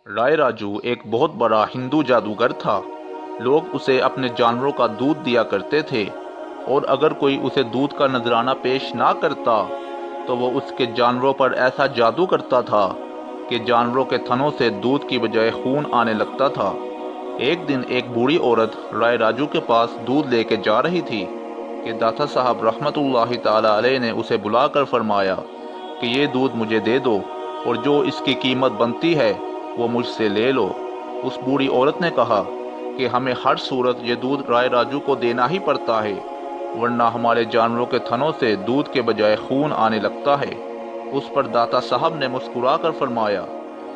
رائے راجو ایک بہت بڑا ہندو جادوگر تھا۔ لوگ اسے اپنے جانوروں کا دودھ دیا کرتے تھے، اور اگر کوئی اسے دودھ کا نذرانہ پیش نہ کرتا تو وہ اس کے جانوروں پر ایسا جادو کرتا تھا کہ جانوروں کے تھنوں سے دودھ کی بجائے خون آنے لگتا تھا۔ ایک دن ایک بوڑھی عورت رائے راجو کے پاس دودھ لے کے جا رہی تھی کہ داتا صاحب رحمت اللہ تعالی علیہ نے اسے بلا کر فرمایا کہ یہ دودھ مجھے دے دو، اور جو اس کی قیمت بنتی ہے وہ مجھ سے لے لو۔ اس بوڑھی عورت نے کہا کہ ہمیں ہر صورت یہ دودھ رائے راجو کو دینا ہی پڑتا ہے، ورنہ ہمارے جانوروں کے تھنوں سے دودھ کے بجائے خون آنے لگتا ہے۔ اس پر داتا صاحب نے مسکرا کر فرمایا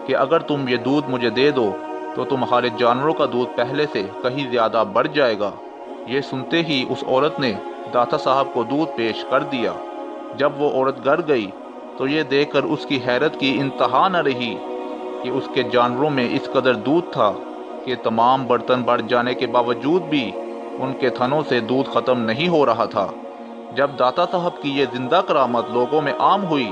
کہ اگر تم یہ دودھ مجھے دے دو تو تمہارے جانوروں کا دودھ پہلے سے کہیں زیادہ بڑھ جائے گا۔ یہ سنتے ہی اس عورت نے داتا صاحب کو دودھ پیش کر دیا۔ جب وہ عورت گھر گئی تو یہ دیکھ کر اس کی حیرت کی انتہا نہ رہی کہ اس کے جانوروں میں اس قدر دودھ تھا کہ تمام برتن بھر جانے کے باوجود بھی ان کے تھنوں سے دودھ ختم نہیں ہو رہا تھا۔ جب داتا صاحب کی یہ زندہ کرامت لوگوں میں عام ہوئی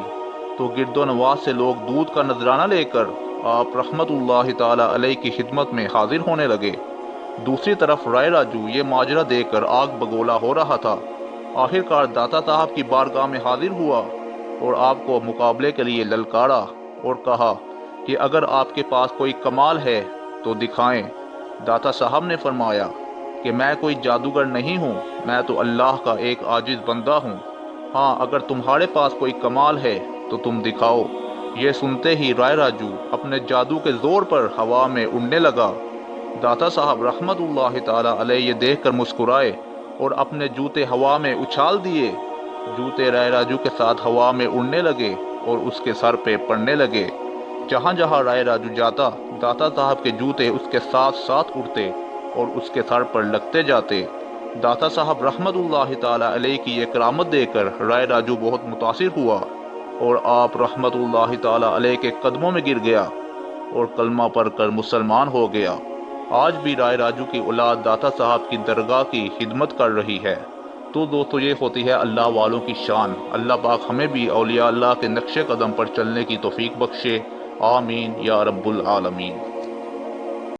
تو گرد و نواح سے لوگ دودھ کا نذرانہ لے کر آپ رحمت اللہ تعالی علیہ کی خدمت میں حاضر ہونے لگے۔ دوسری طرف رائے راجو یہ ماجرا دیکھ کر آگ بگولا ہو رہا تھا۔ آخر کار داتا صاحب کی بارگاہ میں حاضر ہوا اور آپ کو مقابلے کے لیے للکارا اور کہا کہ اگر آپ کے پاس کوئی کمال ہے تو دکھائیں۔ داتا صاحب نے فرمایا کہ میں کوئی جادوگر نہیں ہوں، میں تو اللہ کا ایک عاجز بندہ ہوں۔ ہاں، اگر تمہارے پاس کوئی کمال ہے تو تم دکھاؤ۔ یہ سنتے ہی رائے راجو اپنے جادو کے زور پر ہوا میں اڑنے لگا۔ داتا صاحب رحمت اللہ تعالی علیہ یہ دیکھ کر مسکرائے اور اپنے جوتے ہوا میں اچھال دیے۔ جوتے رائے راجو کے ساتھ ہوا میں اڑنے لگے اور اس کے سر پہ پڑنے لگے۔ جہاں جہاں رائے راجو جاتا، داتا صاحب کے جوتے اس کے ساتھ ساتھ اڑتے اور اس کے سر پر لگتے جاتے۔ داتا صاحب رحمت اللہ تعالی علیہ کی یہ کرامت دیکھ کر رائے راجو بہت متاثر ہوا اور آپ رحمت اللہ تعالی علیہ کے قدموں میں گر گیا اور کلمہ پڑھ کر مسلمان ہو گیا۔ آج بھی رائے راجو کی اولاد داتا صاحب کی درگاہ کی خدمت کر رہی ہے۔ تو دوستو، یہ ہوتی ہے اللہ والوں کی شان۔ اللہ پاک ہمیں بھی اولیاء اللہ کے نقش قدم پر چلنے کی توفیق بخشے۔ آمین یا رب العالمین۔